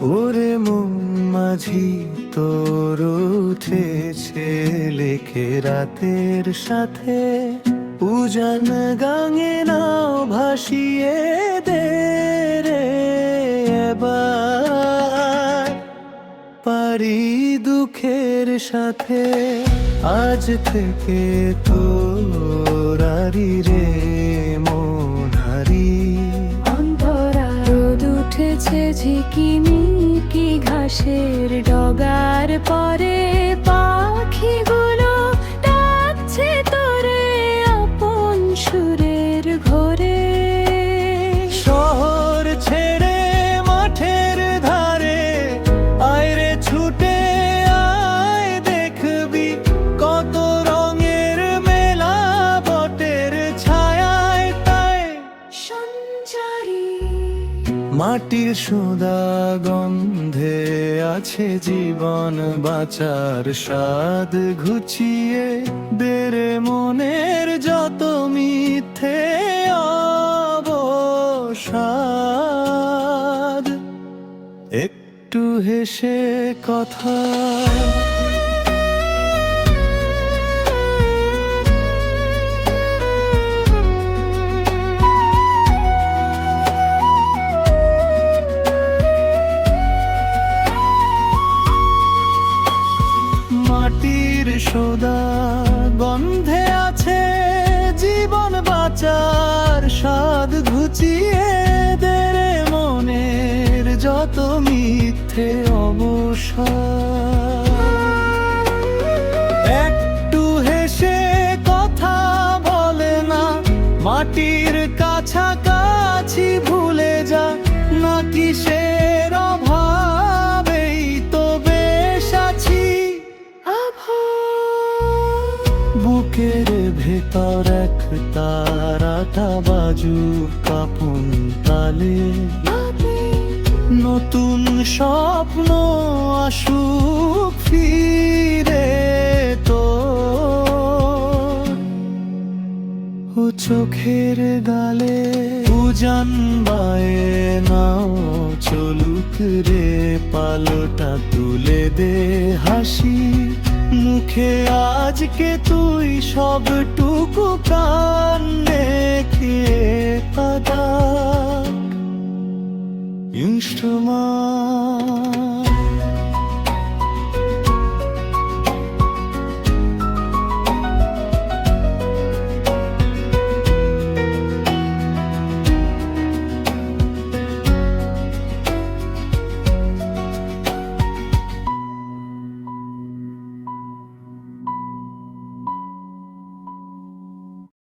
ওরে মন মাঝি তোর উঠেছে লেখে রাতের সাথে উজান গাঙে নাও ভাসিয়ে দে রে এবার পারি দুঃখের সাথে আজ থেকে তোরারি রে মনারি অন্তরা রোদ উঠেছে ঝিকিমিকি ঘাসের ডগার পরে পাখিগুলো ডাকছে তোরে আপন সুরের ঘোরে। শহর ছেড়ে মাঠের ধারে আয় রে ছুটে আয় দেখবি কত রঙের মেলা বটের ছায়ায় তাই সঞ্চারী মাটির সোদা গন্ধে আছে জীবন বাঁচার স্বাদ ঘুচিয়ে দেরে মনের যত মিথ্যে অবসাদ একটু হেসে কথা মাটির সোদা গন্ধে আছে জীবন বাঁচার স্বাদ ঘুচিয়ে দেরে মনের যত মিথ্যে অবসাদ একটু হেসে কথা বলে না মাটির কাছাকাছি ভুলে যা না কিসের অভাবেই তো বেশ আছি বুকের ভেতর এক তারাটা বাজু কাপন তালে নতুন স্বপ্ন আসুক ফিরে তো ও চোখের গালে উজান বায়ে নাও চলুক রে পালটা তুলে দে হাসি মুখে আজকে তুই সবটুকু প্রাণ